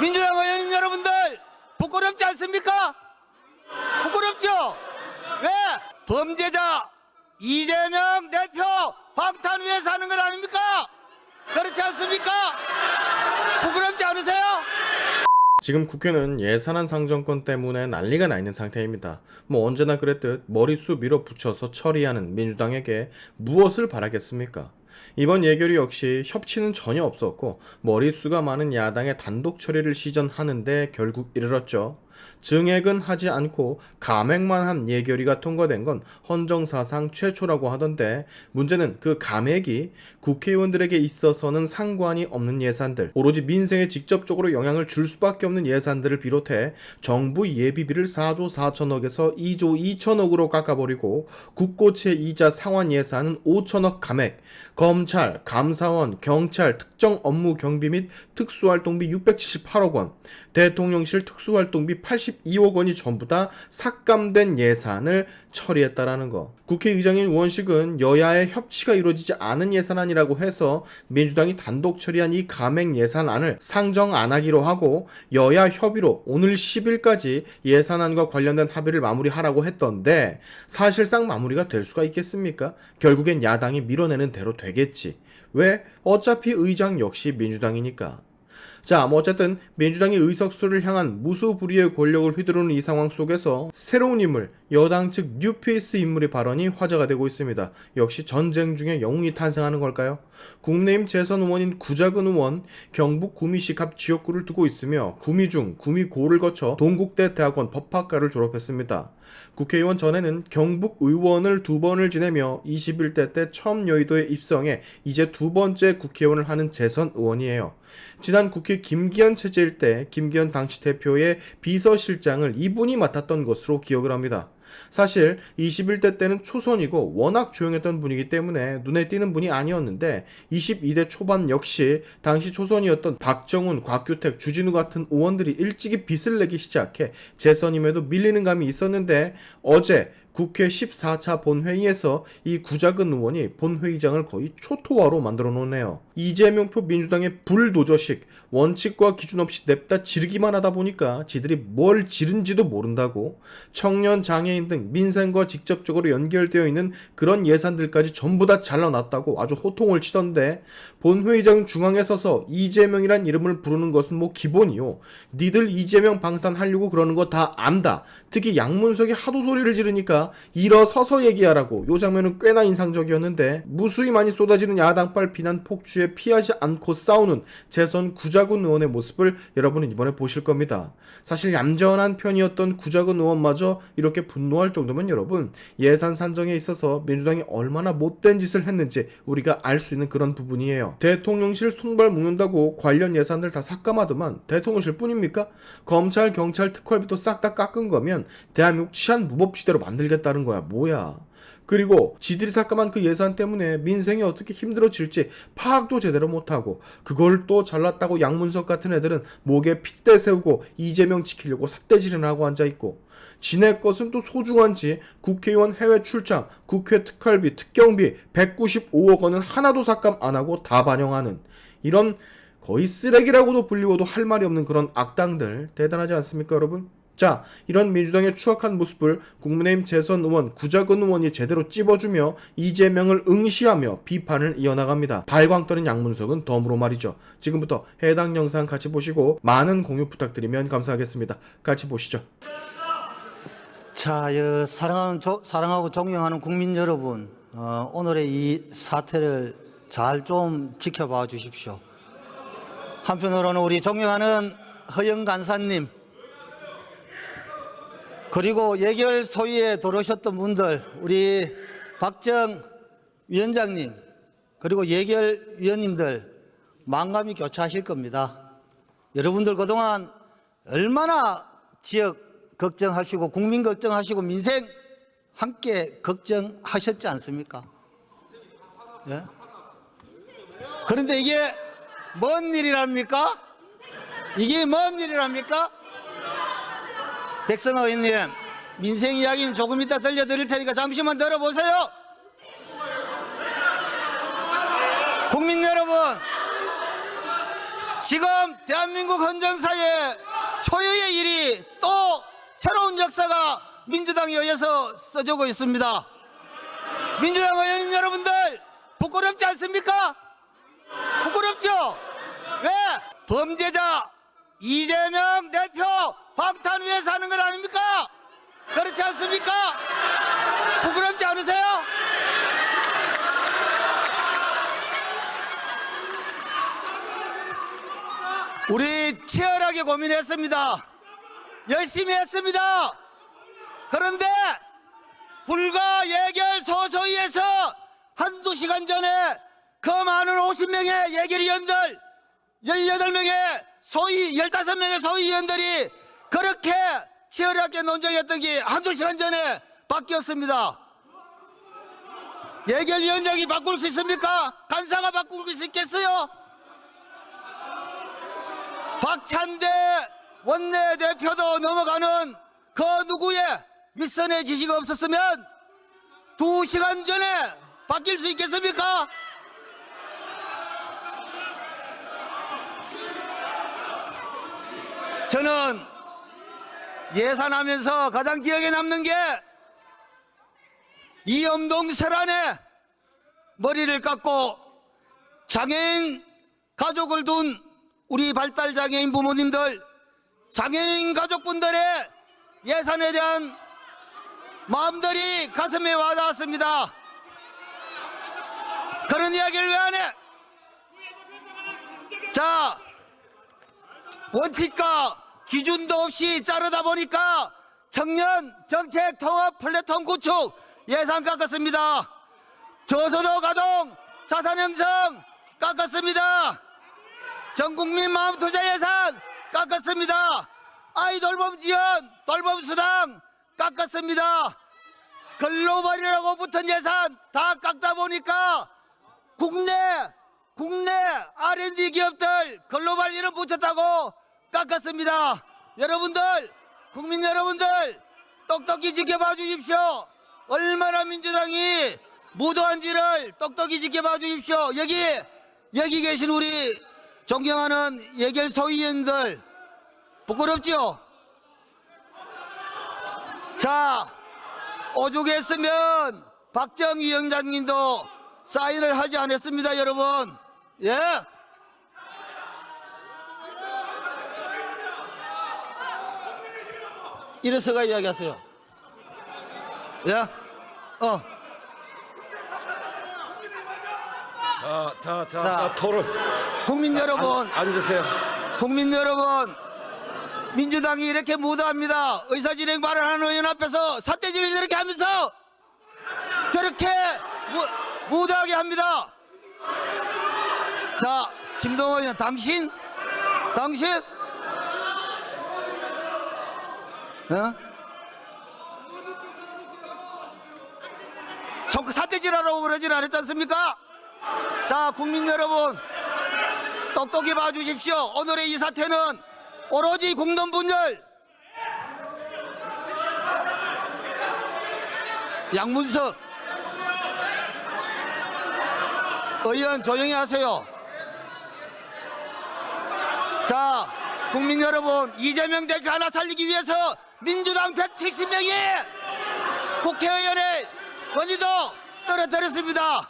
민주당 의원님 여러분들 부끄럽지 않습니까? 부끄럽죠? 왜? 범죄자 이재명 대표 방탄 위해서 하는 건 아닙니까? 그렇지 않습니까? 부끄럽지 않으세요? 지금 국회는 예산안 상정권 때문에 난리가 나 있는 상태입니다. 언제나 그랬듯 머릿수 밀어붙여서 처리하는 민주당에게 무엇을 바라겠습니까? 이번 예결위 역시 협치는 전혀 없었고 머릿수가 많은 야당의 단독 처리를 시전하는데 결국 이르렀죠. 증액은 하지 않고 감액만 한 예결위가 통과된 건 헌정사상 최초라고 하던데, 문제는 그 감액이 국회의원들에게 있어서는 상관이 없는 예산들, 오로지 민생에 직접적으로 영향을 줄 수밖에 없는 예산들을 비롯해 정부 예비비를 4조 4천억에서 2조 2천억으로 깎아버리고 국고채 이자 상환 예산은 5천억 감액, 검찰, 감사원, 경찰 특정 업무 경비 및 특수활동비 678억 원, 대통령실 특수활동비 82억 원이 전부 다 삭감된 예산을 처리했다라는 거. 국회의장인 우원식은 여야의 협치가 이루어지지 않은 예산안이라고 해서 민주당이 단독 처리한 이 감액 예산안을 상정 안 하기로 하고 여야 협의로 오늘 10일까지 예산안과 관련된 합의를 마무리하라고 했던데, 사실상 마무리가 될 수가 있겠습니까? 결국엔 야당이 밀어내는 대로 되겠지. 왜? 어차피 의장 역시 민주당이니까. 자, 어쨌든 민주당이 의석수를 향한 무소불위의 권력을 휘두르는 이 상황 속에서 새로운 인물, 여당 측 뉴페이스 인물의 발언이 화제가 되고 있습니다. 역시 전쟁 중에 영웅이 탄생하는 걸까요? 국민의힘 재선 의원인 구자근 의원, 경북 구미시 갑 지역구를 두고 있으며 구미 중 구미고를 거쳐 동국대 대학원 법학과를 졸업했습니다. 국회의원 전에는 경북 의원을 2번을 지내며 21대 때 처음 여의도에 입성해 이제 2번째 국회의원을 하는 재선 의원이에요. 지난 국회 김기현 체제일 때 김기현 당시 대표의 비서실장을 이분이 맡았던 것으로 기억을 합니다. 사실 21대 때는 초선이고 워낙 조용했던 분이기 때문에 눈에 띄는 분이 아니었는데, 22대 초반 역시 당시 초선이었던 박정훈, 곽규택, 주진우 같은 의원들이 일찍이 빚을 내기 시작해 재선임에도 밀리는 감이 있었는데, 어제 국회 14차 본회의에서 이 구자근 의원이 본회의장을 거의 초토화로 만들어 놓네요. 이재명표 민주당의 불도저식, 원칙과 기준 없이 냅다 지르기만 하다 보니까 지들이 뭘 지른지도 모른다고, 청년, 장애인 등 민생과 직접적으로 연결되어 있는 그런 예산들까지 전부 다 잘라놨다고 아주 호통을 치던데, 본회의장 중앙에 서서 이재명이란 이름을 부르는 것은 기본이요. 니들 이재명 방탄하려고 그러는 거 다 안다. 특히 양문석이 하도 소리를 지르니까 일어서서 얘기하라고. 요 장면은 꽤나 인상적이었는데, 무수히 많이 쏟아지는 야당발 비난 폭주에 피하지 않고 싸우는 재선 구자근 의원의 모습을 여러분은 이번에 보실 겁니다. 사실 얌전한 편이었던 구자근 의원마저 이렇게 분노할 정도면 여러분, 예산 산정에 있어서 민주당이 얼마나 못된 짓을 했는지 우리가 알 수 있는 그런 부분이에요. 대통령실 손발 묶는다고 관련 예산들 다 삭감하더만 대통령실 뿐입니까? 검찰, 경찰 특활비도 싹 다 깎은 거면 대한민국 치안 무법지대로 만들겠다는 거야. 뭐야. 그리고 지들이 삭감한 그 예산 때문에 민생이 어떻게 힘들어질지 파악도 제대로 못하고, 그걸 또 잘났다고 양문석 같은 애들은 목에 핏대 세우고 이재명 지키려고 삿대질을 하고 앉아있고, 지네 것은 또 소중한지 국회의원 해외 출장, 국회 특활비, 특경비 195억 원은 하나도 삭감 안 하고 다 반영하는, 이런 거의 쓰레기라고도 불리워도 할 말이 없는 그런 악당들, 대단하지 않습니까 여러분? 자, 이런 민주당의 추악한 모습을 국민의힘 재선 의원 구자근 의원이 제대로 찝어주며 이재명을 응시하며 비판을 이어나갑니다. 발광 떠는 양문석은 덤으로 말이죠. 지금부터 해당 영상 같이 보시고 많은 공유 부탁드리면 감사하겠습니다. 같이 보시죠. 자, 사랑하고 존경하는 국민 여러분, 오늘의 이 사태를 잘 좀 지켜봐 주십시오. 한편으로는 우리 존경하는 허영 간사님, 그리고 예결 소위에 들어오셨던 분들, 우리 박정 위원장님, 그리고 예결 위원님들 만감이 교차하실 겁니다. 여러분들 그동안 얼마나 지역 걱정하시고 국민 걱정하시고 민생 함께 걱정하셨지 않습니까? 예? 그런데 이게 뭔 일이랍니까? 이게 뭔 일이랍니까? 백성아 의원님, 민생 이야기는 조금 이따 들려드릴 테니까 잠시만 들어보세요. 국민 여러분, 지금 대한민국 헌정사에 역사가 민주당에 의해서 써지고 있습니다. 민주당 의원님 여러분들 부끄럽지 않습니까? 부끄럽죠? 왜? 범죄자 이재명 대표 방탄 위에서 하는 건 아닙니까? 그렇지 않습니까? 부끄럽지 않으세요? 우리 치열하게 고민했습니다. 열심히 했습니다. 그런데 불과 예결 소소위에서 한두 시간 전에 그 많은 50명의 예결위원들 18명의 소위 15명의 소위위원들이 그렇게 치열하게 논쟁했던 게 한두 시간 전에 바뀌었습니다. 예결위원장이 바꿀 수 있습니까? 간사가 바꿀 수 있겠어요? 박찬대 원내대표도 넘어가는 그 누구의 윗선의 지시가 없었으면 2시간 전에 바뀔 수 있겠습니까? 저는 예산하면서 가장 기억에 남는 게 이엄동 설안에 머리를 깎고 장애인 가족을 둔 우리 발달장애인 부모님들, 장애인 가족분들의 예산에 대한 마음들이 가슴에 와닿았습니다. 그런 이야기를 왜 안 해? 자, 원칙과 기준도 없이 자르다 보니까 청년 정책 통합 플랫폼 구축 예산 깎았습니다. 저소득 아동 자산 형성 깎았습니다. 전국민 마음 투자 예산 깎았습니다. 아이 돌봄 지원, 돌봄 수당 깎았습니다. 글로벌이라고 붙은 예산 다 깎다 보니까 국내 R&D 기업들 글로벌 이름 붙였다고 깎았습니다. 여러분들, 국민 여러분들 똑똑히 지켜봐 주십시오. 얼마나 민주당이 무도한지를 똑똑히 지켜봐 주십시오. 여기 계신 우리 존경하는 예결 소위원들 부끄럽지요? 자, 오죽했으면 박정희 위원장님도 사인을 하지 않았습니다, 여러분. 예? 이래서가 이야기하세요. 예? 자, 토론. 국민 여러분, 앉으세요. 국민 여러분, 민주당이 이렇게 무도합니다. 의사진행 발언하는 의원 앞에서 삿대질을 이렇게 하면서 저렇게 무도하게 합니다. 자, 김동원 의원, 당신? 삿대질하라고 그러진 않았지 않습니까? 자, 국민 여러분, 똑똑히 봐주십시오. 오늘의 이 사태는 오로지 국론 분열. 양문석 의원 조용히 하세요. 자, 국민 여러분, 이재명 대표 하나 살리기 위해서 민주당 170명이 국회의원의 권위도 떨어뜨렸습니다.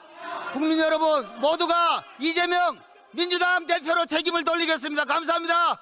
국민 여러분 모두가 이재명 민주당 대표로 책임을 돌리겠습니다. 감사합니다.